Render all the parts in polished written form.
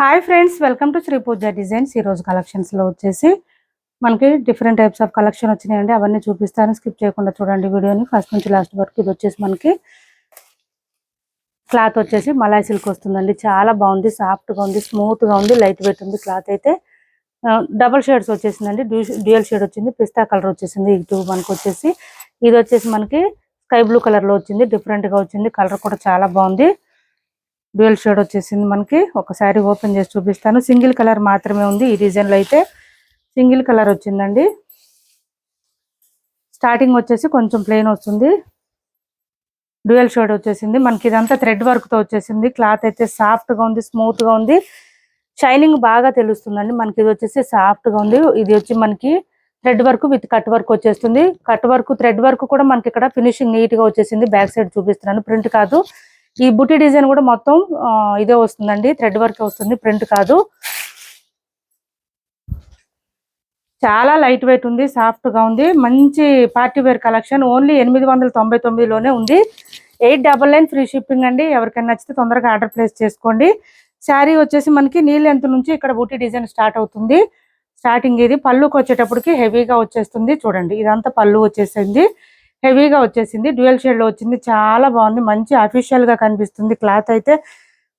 Hi friends, welcome to Shri Pooja designs. ఈరోజు కలెక్షన్స్లో వచ్చేసి మనకి డిఫరెంట్ టైప్స్ ఆఫ్ కలెక్షన్ వచ్చినాయండి. అవన్నీ చూపిస్తాను, స్కిప్ చేయకుండా చూడండి వీడియోని ఫస్ట్ నుంచి లాస్ట్ వరకు. ఇది వచ్చేసి మనకి క్లాత్ వచ్చేసి మలాయ్ సిల్క్ వస్తుందండి. చాలా బాగుంది, సాఫ్ట్గా ఉంది, స్మూత్గా ఉంది, లైట్ వెయిట్ ఉంది. క్లాత్ అయితే డబల్ షేడ్స్ వచ్చేసిందండి. డ్యూయల్ షేడ్ వచ్చింది, పిస్తా కలర్ వచ్చేసింది. ఇటు మనకు వచ్చేసి ఇది వచ్చేసి మనకి స్కై బ్లూ కలర్లో వచ్చింది, డిఫరెంట్గా వచ్చింది. కలర్ కూడా చాలా బాగుంది. డ్యూయల్ షేడ్ వచ్చేసింది. మనకి ఒకసారి ఓపెన్ చేసి చూపిస్తాను. సింగిల్ కలర్ మాత్రమే ఉంది ఈ డిజైన్లో అయితే. సింగిల్ కలర్ వచ్చిందండి. స్టార్టింగ్ వచ్చేసి కొంచెం ప్లెయిన్ వస్తుంది. డ్యూయల్ షేడ్ వచ్చేసింది. మనకి ఇదంతా థ్రెడ్ వర్క్తో వచ్చేసింది. క్లాత్ అయితే సాఫ్ట్గా ఉంది, స్మూత్గా ఉంది, షైనింగ్ బాగా తెలుస్తుందండి. మనకి ఇది వచ్చేసి సాఫ్ట్గా ఉంది. ఇది వచ్చి మనకి thread work with cut work వచ్చేస్తుంది. కట్ వర్క్ థ్రెడ్ వర్క్ కూడా మనకి ఇక్కడ ఫినిషింగ్ నీట్గా వచ్చేసింది. బ్యాక్ సైడ్ చూపిస్తున్నాను, ప్రింట్ కాదు. ఈ బుటీ డిజైన్ కూడా మొత్తం ఇదే వస్తుందండి, థ్రెడ్ వర్క్ వస్తుంది, ప్రింట్ కాదు. చాలా లైట్ వెయిట్ ఉంది, సాఫ్ట్గా ఉంది. మంచి పార్టీ వేర్ కలెక్షన్. ఓన్లీ 899లోనే ఉంది. 899 ఫ్రీ షిప్పింగ్ అండి. ఎవరికైనా నచ్చితే తొందరగా ఆర్డర్ ప్లేస్ చేసుకోండి. శారీ వచ్చేసి మనకి నీ లెంత్ నుంచి ఇక్కడ బుటీ డిజైన్ స్టార్ట్ అవుతుంది. స్టార్టింగ్ ఇది పళ్ళుకి వచ్చేటప్పటికి హెవీగా వచ్చేస్తుంది. చూడండి, ఇదంతా పళ్ళు వచ్చేసింది, హెవీగా వచ్చేసింది. డ్యూయల్ షేడ్లో వచ్చింది. చాలా బాగుంది, మంచి అఫీషియల్గా కనిపిస్తుంది. క్లాత్ అయితే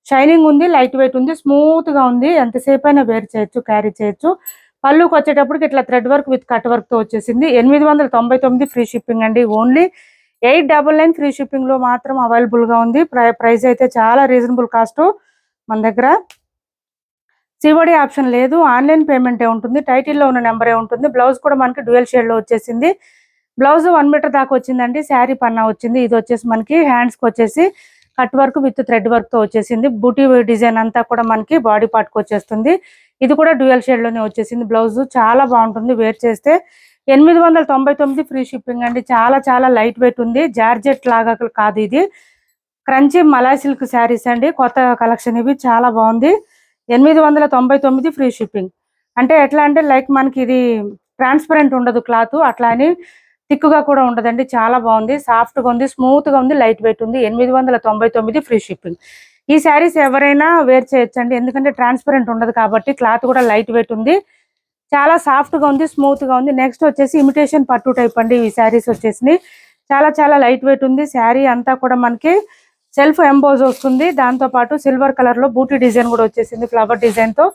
షైనింగ్ ఉంది, లైట్ వెయిట్ ఉంది, స్మూత్గా ఉంది. ఎంతసేపు అయినా వేర్ చేయొచ్చు, క్యారీ చేయొచ్చు. పళ్ళుకి వచ్చేటప్పటికి ఇట్లా థ్రెడ్ వర్క్ విత్ కట్ వర్క్తో వచ్చేసింది. 899 ఫ్రీ షిప్పింగ్ అండి. ఓన్లీ 899 ఫ్రీ షిప్పింగ్లో మాత్రం అవైలబుల్గా ఉంది. ప్రైస్ అయితే చాలా రీజనబుల్ కాస్ట్. మన దగ్గర సిఓడి ఆప్షన్ లేదు, ఆన్లైన్ పేమెంటే ఉంటుంది. టైటిల్లో ఉన్న నెంబరే ఉంటుంది. బ్లౌజ్ కూడా మనకి డ్యూయల్ షేడ్లో వచ్చేసింది. బ్లౌజ్ 1 మీటర్ దాకా వచ్చిందండి. శారీ పన్నా వచ్చింది. ఇది వచ్చేసి మనకి హ్యాండ్స్కి వచ్చేసి కట్ వర్క్ విత్ థ్రెడ్ వర్క్తో వచ్చేసింది. బూటీ డిజైన్ అంతా కూడా మనకి బాడీ పార్ట్కి వచ్చేస్తుంది. ఇది కూడా డ్యూయల్ షేడ్లోనే వచ్చేసింది. బ్లౌజ్ చాలా బాగుంటుంది, వేర్ చేస్తే. 899 ఫ్రీ షిప్పింగ్ అండి. చాలా చాలా లైట్ వెయిట్ ఉంది. జార్జెట్ లాగా కాదు, ఇది క్రంచీ మలాయ్ సిల్క్ శారీస్ అండి. కొత్త కలెక్షన్ ఇవి, చాలా బాగుంది. 899 ఫ్రీ షిప్పింగ్. అంటే ఎట్లా అంటే లైక్ మనకి ఇది ట్రాన్స్పరెంట్ ఉండదు క్లాత్, అట్లా అని థిక్గా కూడా ఉండదండి. చాలా బాగుంది, సాఫ్ట్గా ఉంది, స్మూత్గా ఉంది, లైట్ వెయిట్ ఉంది. 899 ఫ్రీ షిప్పింగ్. ఈ శారీస్ ఎవరైనా వేర్ చేయొచ్చండి, ఎందుకంటే ట్రాన్స్పరెంట్ ఉండదు కాబట్టి. క్లాత్ కూడా లైట్ వెయిట్ ఉంది, చాలా సాఫ్ట్గా ఉంది, స్మూత్గా ఉంది. నెక్స్ట్ వచ్చేసి ఇమిటేషన్ పట్టు టైప్ అండి. ఈ శారీస్ వచ్చేసి చాలా చాలా లైట్ వెయిట్ ఉంది. శారీ అంతా కూడా మనకి సెల్ఫ్ ఎంబోజ్ వస్తుంది. దాంతోపాటు సిల్వర్ కలర్లో బూటీ డిజైన్ కూడా వచ్చేసింది, ఫ్లవర్ డిజైన్తో.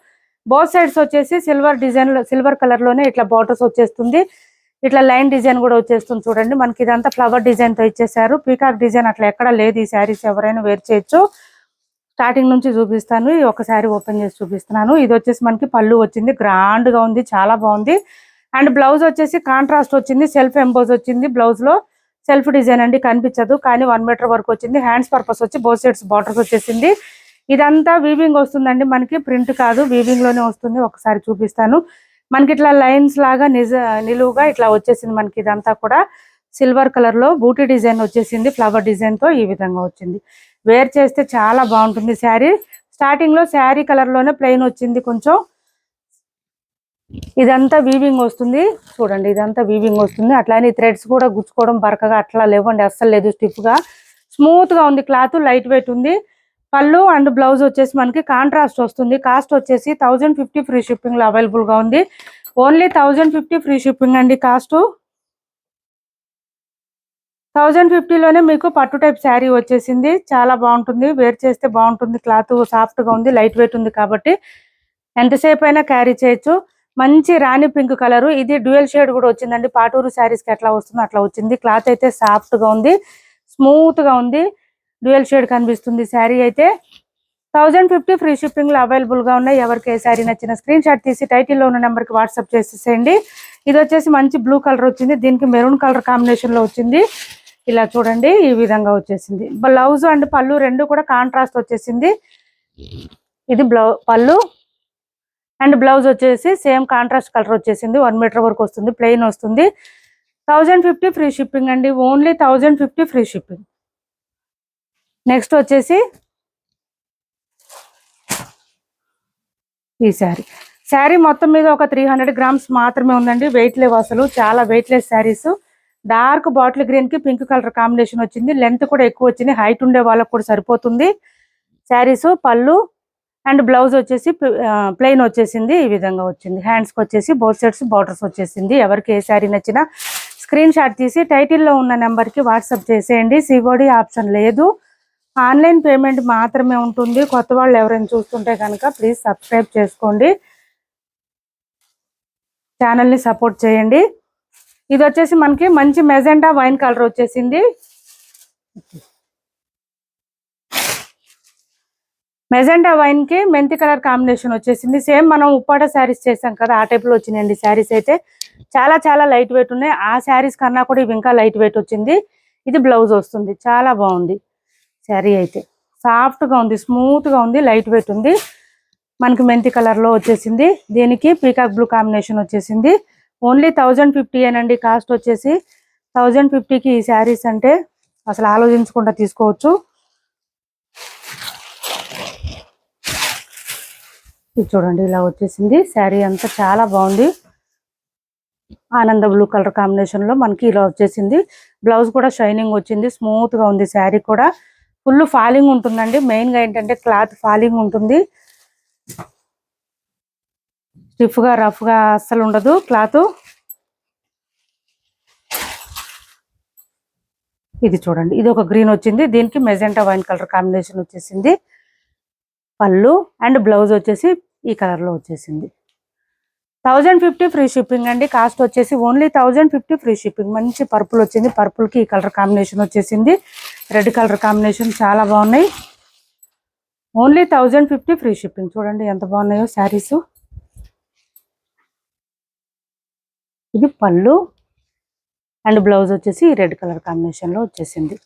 బోత్ సైడ్స్ వచ్చేసి సిల్వర్ కలర్లోనే ఇట్లా బార్డర్స్ వచ్చేస్తుంది. ఇట్లా లైన్ డిజైన్ కూడా వచ్చేస్తుంది. చూడండి, మనకి ఇదంతా ఫ్లవర్ డిజైన్తో ఇచ్చేసారు. పీకాక్ డిజైన్ అట్లా ఎక్కడా లేదు. ఈ శారీస్ ఎవరైనా వేర్ చేయొచ్చు. స్టార్టింగ్ నుంచి చూపిస్తాను, ఒకసారి ఓపెన్ చేసి చూపిస్తున్నాను. ఇది వచ్చేసి మనకి పళ్ళు వచ్చింది, గ్రాండ్గా ఉంది, చాలా బాగుంది. అండ్ బ్లౌజ్ వచ్చేసి కాంట్రాస్ట్ వచ్చింది, సెల్ఫ్ ఎంబోజ్ వచ్చింది. బ్లౌజ్లో సెల్ఫ్ డిజైన్ అండి, కనిపించదు కానీ 1 మీటర్ వరకు వచ్చింది. హ్యాండ్స్ పర్పస్ వచ్చి బోత్ సైడ్స్ బార్డర్స్ వచ్చేసింది. ఇదంతా వీవింగ్ వస్తుందండి, మనకి ప్రింట్ కాదు, వీవింగ్ లోనే వస్తుంది. ఒకసారి చూపిస్తాను. మనకి ఇట్లా లైన్స్ లాగా నిలువుగా ఇట్లా వచ్చేసింది. మనకి ఇదంతా కూడా సిల్వర్ కలర్ లో బూటీ డిజైన్ వచ్చేసింది, ఫ్లవర్ డిజైన్ తో ఈ విధంగా వచ్చింది. వేర్ చేస్తే చాలా బాగుంటుంది శారీ. స్టార్టింగ్ లో శారీ కలర్ లోనే ప్లెయిన్ వచ్చింది కొంచెం. ఇదంతా వీవింగ్ వస్తుంది, చూడండి, ఇదంతా వీవింగ్ వస్తుంది. అట్లానే థ్రెడ్స్ కూడా గుచ్చుకోవడం బరకగా అట్లా లేవండి, అస్సలు లేదు. స్టిఫ్ గా స్మూత్ గా ఉంది, క్లాత్ లైట్ వెయిట్ ఉంది. పళ్ళు అండ్ బ్లౌజ్ వచ్చేసి మనకి కాంట్రాస్ట్ వస్తుంది. కాస్ట్ వచ్చేసి 1050 ఫ్రీ షిప్పింగ్ లో అవైలబుల్ గా ఉంది. ఓన్లీ 1050 ఫ్రీ షిప్పింగ్ అండి. కాస్ట్ 1050లోనే మీకు పట్టు టైప్ శారీ వచ్చేసింది. చాలా బాగుంటుంది, వేర్ చేస్తే బాగుంటుంది. క్లాత్ సాఫ్ట్ గా ఉంది, లైట్ వెయిట్ ఉంది కాబట్టి ఎంతసేపు అయినా క్యారీ చేయొచ్చు. మంచి రాణి పింక్ కలర్, ఇది డ్యూయల్ షేడ్ కూడా వచ్చిందండి. పాటూరు శారీస్ కి ఎట్లా వస్తుందో అట్లా వచ్చింది. క్లాత్ అయితే సాఫ్ట్ గా ఉంది, స్మూత్ గా ఉంది, డ్యూయల్ షేడ్ కనిపిస్తుంది. శారీ అయితే 1050 ఫ్రీ షిప్పింగ్ లో అవైలబుల్ గా ఉన్నాయి. ఎవరికి ఏ శారీ నచ్చిన స్క్రీన్ షాట్ తీసి టైటిల్లో ఉన్న నెంబర్ కి వాట్సాప్ చేసేసేయండి. ఇది వచ్చేసి మంచి బ్లూ కలర్ వచ్చింది, దీనికి మెరూన్ కలర్ కాంబినేషన్ లో వచ్చింది. ఇలా చూడండి, ఈ విధంగా వచ్చేసింది. బ్లౌజ్ అండ్ పళ్ళు రెండు కూడా కాంట్రాస్ట్ వచ్చేసింది. ఇది పళ్ళు అండ్ బ్లౌజ్ వచ్చేసి సేమ్ కాంట్రాస్ట్ కలర్ వచ్చేసింది. 1 మీటర్ వరకు వస్తుంది, ప్లెయిన్ వస్తుంది. 1050 ఫ్రీ షిప్పింగ్ అండి. Only 1050 free shipping. నెక్స్ట్ వచ్చేసి ఈ శారీ మొత్తం మీద ఒక 300 గ్రామ్స్ మాత్రమే ఉందండి. వెయిట్ లేవు అసలు, చాలా weight less saris. Dark bottle green కి పింక్ కలర్ కాంబినేషన్ వచ్చింది. లెంత్ కూడా ఎక్కువ వచ్చింది, హైట్ ఉండే వాళ్ళకు కూడా సరిపోతుంది. శారీస్ పళ్ళు అండ్ బ్లౌజ్ వచ్చేసి ప్లెయిన్ వచ్చేసింది, ఈ విధంగా వచ్చింది. హ్యాండ్స్కి వచ్చేసి బోత్ సైడ్స్ బార్డర్స్ వచ్చేసింది. ఎవరికి ఏ శారీ నచ్చినా స్క్రీన్ షాట్ తీసి టైటిల్లో ఉన్న నెంబర్కి వాట్సాప్ చేసేయండి. సిఓడి ఆప్షన్ లేదు, ఆన్లైన్ పేమెంట్ మాత్రమే ఉంటుంది. కొత్త వాళ్ళు ఎవరైనా చూస్తుంటే కనుక ప్లీజ్ సబ్స్క్రైబ్ చేసుకోండి, ఛానల్ని సపోర్ట్ చేయండి. ఇది వచ్చేసి మనకి మంచి మెజెంటా వైన్ కలర్ వచ్చేసింది. మెజెంటా వైన్ కి మెంతి కలర్ కాంబినేషన్ వచ్చేసింది. సేమ్ మనం ఉప్పాడ శారీస్ చేసాం కదా, ఆ టైప్ లో వచ్చినాయండి శారీస్. అయితే చాలా చాలా లైట్ వెయిట్ ఉన్నాయి. ఆ శారీస్ కన్నా కూడా ఇవి ఇంకా లైట్ వెయిట్ వచ్చింది. ఇది బ్లౌజ్ వస్తుంది, చాలా బాగుంది శారీ. అయితే సాఫ్ట్ గా ఉంది, స్మూత్ గా ఉంది, లైట్ వెయిట్ ఉంది. మనకి మెంతి కలర్ లో వచ్చేసింది. దీనికి పీకాక్ బ్లూ కాంబినేషన్ వచ్చేసింది. ఓన్లీ 1050 ఏనండి కాస్ట్ వచ్చేసి. 1050కి ఈ శారీస్ అంటే అసలు ఆలోచించకుండా తీసుకోవచ్చు. ఇది చూడండి, ఇలా వచ్చేసింది శారీ అంతా, చాలా బాగుంది. ఆనంద బ్లూ కలర్ కాంబినేషన్ లో మనకి ఇలా వచ్చేసింది. బ్లౌజ్ కూడా షైనింగ్ వచ్చింది, స్మూత్ గా ఉంది. శారీ కూడా ఫుల్ ఫాలింగ్ ఉంటుందండి. మెయిన్ గా ఏంటంటే క్లాత్ ఫాలింగ్ ఉంటుంది, స్టిఫ్ గా రఫ్ గా అస్సలు ఉండదు క్లాత్. ఇది చూడండి, ఇది ఒక గ్రీన్ వచ్చింది. దీనికి మెజెంటా వైన్ కలర్ కాంబినేషన్ వచ్చేసింది. పళ్ళు అండ్ బ్లౌజ్ వచ్చేసి ఈ కలర్ లో వచ్చేసింది. 1050 ఫ్రీ షిప్పింగ్ అండి. కాస్ట్ వచ్చేసి ఓన్లీ 1050 ఫ్రీ షిప్పింగ్. మంచి పర్పుల్ వచ్చింది, పర్పుల్ కి ఈ కలర్ కాంబినేషన్ వచ్చేసింది. రెడ్ కలర్ కాంబినేషన్ చాలా బాగున్నాయి. Only 1050 free shipping. చూడండి ఎంత బాగున్నాయో శారీస్. ఇది పళ్ళు అండ్ బ్లౌజ్ వచ్చేసి రెడ్ కలర్ కాంబినేషన్ లో వచ్చేసింది.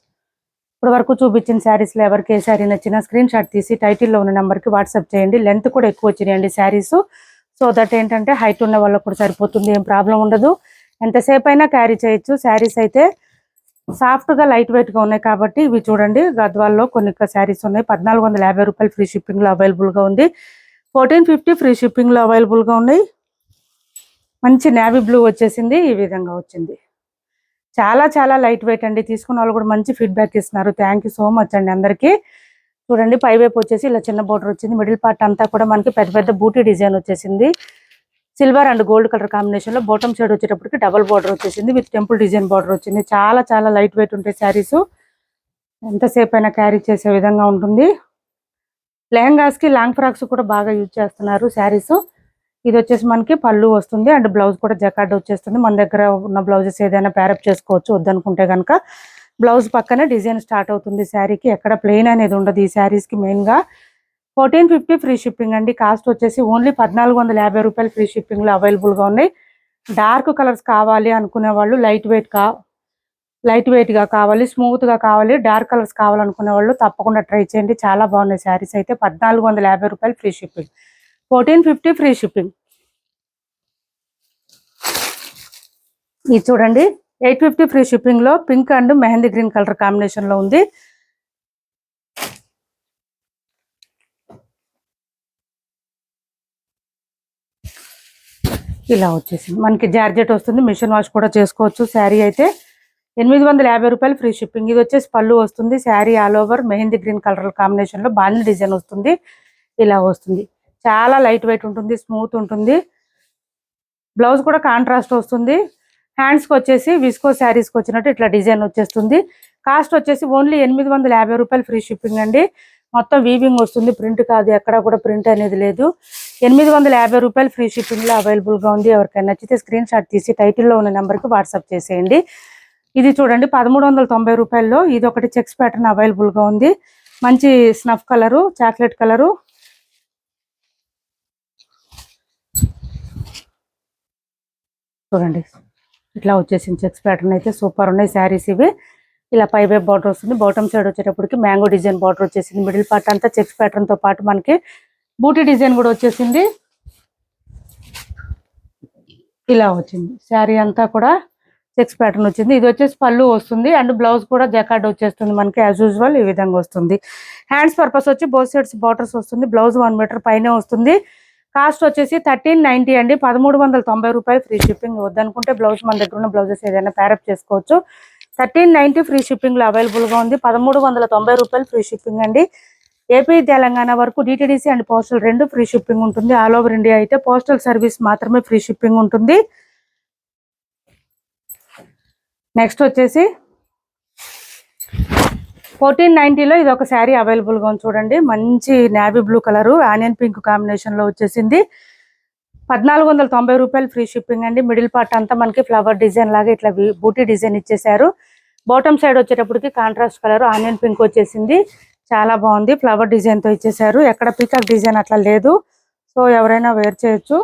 ఇప్పుడు వరకు చూపించిన శారీస్లో ఎవరికి ఏ శారీ నచ్చినా స్క్రీన్ షాట్ తీసి టైటిల్లో ఉన్న నెంబర్కి వాట్సాప్ చేయండి. లెంత్ కూడా ఎక్కువ వచ్చినాయండి శారీస్. సో దట్ ఏంటంటే హైట్ ఉన్న వాళ్ళకు కూడా సరిపోతుంది, ఏం ప్రాబ్లం ఉండదు, ఎంతసేపు అయినా క్యారీ చేయొచ్చు. శారీస్ అయితే సాఫ్ట్గా లైట్ వెయిట్గా ఉన్నాయి కాబట్టి ఇవి చూడండి. గద్వాల్లో కొన్ని శారీస్ ఉన్నాయి. 1450 రూపాయలు ఫ్రీ షిప్పింగ్లో అవైలబుల్గా ఉంది. 1450 ఫ్రీ షిప్పింగ్లో అవైలబుల్గా ఉన్నాయి. మంచి నేవీ బ్లూ వచ్చేసింది, ఈ విధంగా వచ్చింది. చాలా చాలా లైట్ వెయిట్ అండి. తీసుకున్న వాళ్ళు కూడా మంచి ఫీడ్బ్యాక్ ఇస్తున్నారు. థ్యాంక్ యూ సో మచ్ అండి అందరికీ. చూడండి, పై వైపు వచ్చేసి ఇలా చిన్న బోర్డర్ వచ్చింది. మిడిల్ పార్ట్ అంతా కూడా మనకి పెద్ద పెద్ద బూటీ డిజైన్ వచ్చేసింది. Silver and gold colour combination లో బాటమ్ సైడ్ వచ్చేటప్పటికి డబల్ బార్డర్ వచ్చేసింది విత్ టెంపుల్ డిజైన్ బార్డర్ వచ్చింది. చాలా చాలా లైట్ వెయిట్ ఉంటాయి శారీస్, ఎంతసేపు అయినా క్యారీ చేసే విధంగా ఉంటుంది. లెహంగాస్ కి లాంగ్ ఫ్రాక్స్ కూడా బాగా యూజ్ చేస్తున్నారు శారీస్. ఇది వచ్చేసి మనకి పళ్ళు వస్తుంది అండ్ బ్లౌజ్ కూడా జకార్డ్ వచ్చేస్తుంది. మన దగ్గర ఉన్న బ్లౌజెస్ ఏదైనా ప్యారప్ చేసుకోవచ్చు వద్దనుకుంటే కనుక. బ్లౌజ్ పక్కనే డిజైన్ స్టార్ట్ అవుతుంది శారీకి. ఎక్కడ ప్లెయిన్ అనేది ఉండదు ఈ శారీస్కి. మెయిన్గా 1450 ఫ్రీ షిప్పింగ్ అండి. కాస్ట్ వచ్చేసి ఓన్లీ 1450 రూపాయలు ఫ్రీ షిప్పింగ్లో అవైలబుల్గా ఉన్నాయి. డార్క్ కలర్స్ కావాలి అనుకునే వాళ్ళు, లైట్ వెయిట్గా కావాలి, స్మూత్గా కావాలి, డార్క్ కలర్స్ కావాలనుకునే వాళ్ళు తప్పకుండా ట్రై చేయండి. చాలా బాగున్నాయి శారీస్ అయితే. 1450 రూపాయలు ఫ్రీ షిప్పింగ్, 1450 ఫ్రీ షిప్పింగ్. ఇది చూడండి, 850 ఫ్రీ షిప్పింగ్ లో pink and mehndi green colour combination లో ఉంది. ఇలా వచ్చేసింది మనకి. జార్జెట్ వస్తుంది, మిషన్ వాష్ కూడా చేసుకోవచ్చు. శారీ అయితే 850 రూపాయలు ఫ్రీ షిప్పింగ్. ఇది వచ్చేసి పళ్ళు వస్తుంది. Sari all over mehndi green colour combination లో బాగా డిజైన్ వస్తుంది. ఇలా వస్తుంది, చాలా లైట్ వెయిట్ ఉంటుంది, స్మూత్ ఉంటుంది. బ్లౌజ్ కూడా కాంట్రాస్ట్ వస్తుంది. హ్యాండ్స్కి వచ్చేసి విస్కో శారీస్కి వచ్చినట్టు ఇట్లా డిజైన్ వచ్చేస్తుంది. కాస్ట్ వచ్చేసి ఓన్లీ 850 రూపాయలు ఫ్రీ షిప్పింగ్ అండి. మొత్తం వీవింగ్ వస్తుంది, ప్రింట్ కాదు, ఎక్కడ కూడా ప్రింట్ అనేది లేదు. 850 రూపాయలు ఫ్రీ షిప్పింగ్లో అవైలబుల్గా ఉంది. ఎవరికైనా నచ్చితే స్క్రీన్ షాట్ తీసి టైటిల్లో ఉన్న నెంబర్కి వాట్సాప్ చేసేయండి. ఇది చూడండి, 1390 రూపాయల్లో ఇది ఒకటి చెక్స్ ప్యాటర్న్ అవైలబుల్గా ఉంది. మంచి స్నఫ్ కలరు, చాక్లెట్ కలరు. చూడండి, ఇట్లా వచ్చేసింది చెక్స్ ప్యాటర్న్ అయితే. సూపర్ ఉన్నాయి శారీస్ ఇవి. ఇలా పై వైపు బార్డర్ వస్తుంది. బాటమ్ సైడ్ వచ్చేటప్పటికి మ్యాంగో డిజైన్ బార్డర్ వచ్చేసింది. మిడిల్ పార్ట్ అంతా చెక్స్ ప్యాటర్న్ తో పాటు మనకి బూటీ డిజైన్ కూడా వచ్చేసింది. ఇలా వచ్చింది శారీ అంతా కూడా చెక్స్ ప్యాటర్న్ వచ్చింది. ఇది వచ్చేసి పళ్ళు వస్తుంది అండ్ బ్లౌజ్ కూడా జకార్డ్ వచ్చేస్తుంది మనకి యాజ్ యూజువల్. ఈ విధంగా వస్తుంది. హ్యాండ్స్ పర్పస్ వచ్చి బోత్ సైడ్స్ బార్డర్స్ వస్తుంది. బ్లౌజ్ 1 మీటర్ పైనే వస్తుంది. కాస్ట్ వచ్చేసి 1390 అండి. 1390 రూపాయలు ఫ్రీ షిప్పింగ్. వద్దనుకుంటే బ్లౌజ్ మన దగ్గర ఉన్న బ్లౌజెస్ ఏదైనా ప్యారప్ చేసుకోవచ్చు. 1390 ఫ్రీ షిప్పింగ్ లో అవైలబుల్ గా ఉంది. 1390 రూపాయలు ఫ్రీ షిప్పింగ్ అండి. ఏపీ తెలంగాణ వరకు DTDC and postal 2 free shipping ఉంటుంది. ఆల్ ఓవర్ ఇండియా అయితే పోస్టల్ సర్వీస్ మాత్రమే ఫ్రీ షిప్పింగ్ ఉంటుంది. నెక్స్ట్ వచ్చేసి 1490లో ఇది ఒక శారీ అవైలబుల్గా ఉంది చూడండి. మంచి navy blue colour onion pink కాంబినేషన్లో వచ్చేసింది. 1490 రూపాయలు ఫ్రీ షిప్పింగ్ అండి. మిడిల్ పార్ట్ అంతా మనకి ఫ్లవర్ డిజైన్ లాగా ఇట్లా బూటీ డిజైన్ ఇచ్చేసారు. బాటమ్ సైడ్ వచ్చేటప్పటికి కాంట్రాస్ట్ కలర్ ఆనియన్ పింక్ వచ్చేసింది. చాలా బాగుంది. ఫ్లవర్ డిజైన్తో ఇచ్చేసారు. ఎక్కడ పీకాక్ డిజైన్ అట్లా లేదు. సో ఎవరైనా వేర్ చేయొచ్చు.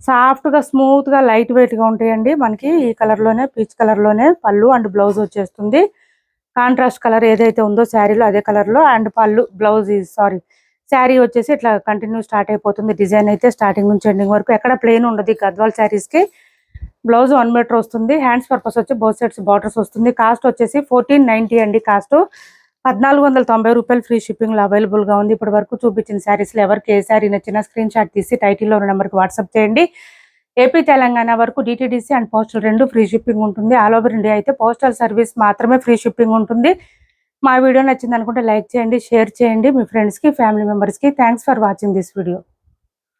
సాఫ్ట్గా స్మూత్గా లైట్ వెయిట్గా ఉంటాయండి. మనకి ఈ కలర్లోనే పీచ్ కలర్లోనే పళ్ళు అండ్ బ్లౌజ్ వచ్చేస్తుంది. కాంట్రాస్ట్ కలర్ ఏదైతే ఉందో శారీలో అదే కలర్లో అండ్ పళ్ళు బ్లౌజ్ శారీ వచ్చేసి ఇట్లా కంటిన్యూ స్టార్ట్ అయిపోతుంది. డిజైన్ అయితే స్టార్టింగ్ నుంచి ఎండింగ్ వరకు ఎక్కడ ప్లెయిన్ ఉండదు. గద్వాల్ శారీస్కి బ్లౌజ్ 1 మీటర్ వస్తుంది. హ్యాండ్స్ పర్పస్ వచ్చి బోత్ సైడ్స్ బార్డర్స్ వస్తుంది. కాస్ట్ వచ్చేసి 1490 అండి. కాస్ట్ 1490 రూపాయలు ఫ్రీ షిప్పింగ్లో అవైలబుల్గా ఉంది. ఇప్పటి వరకు చూపించిన శారీస్లో ఎవరికి ఏ శారీ నచ్చినా స్క్రీన్ షాట్ తీసి టైటిల్లో ఉన్న నెంబర్కి వాట్సాప్ చేయండి. ఏపీ తెలంగాణ వరకు DTDC and postal 2 free shipping ఉంటుంది. ఆల్ ఓవర్ ఇండియా అయితే పోస్టల్ సర్వీస్ మాత్రమే ఫ్రీ షిప్పింగ్ ఉంటుంది. మా వీడియో నచ్చింది అనుకుంటే లైక్ చేయండి, షేర్ చేయండి మీ ఫ్రెండ్స్కి, ఫ్యామిలీ మెంబర్స్కి. Thanks for watching this video.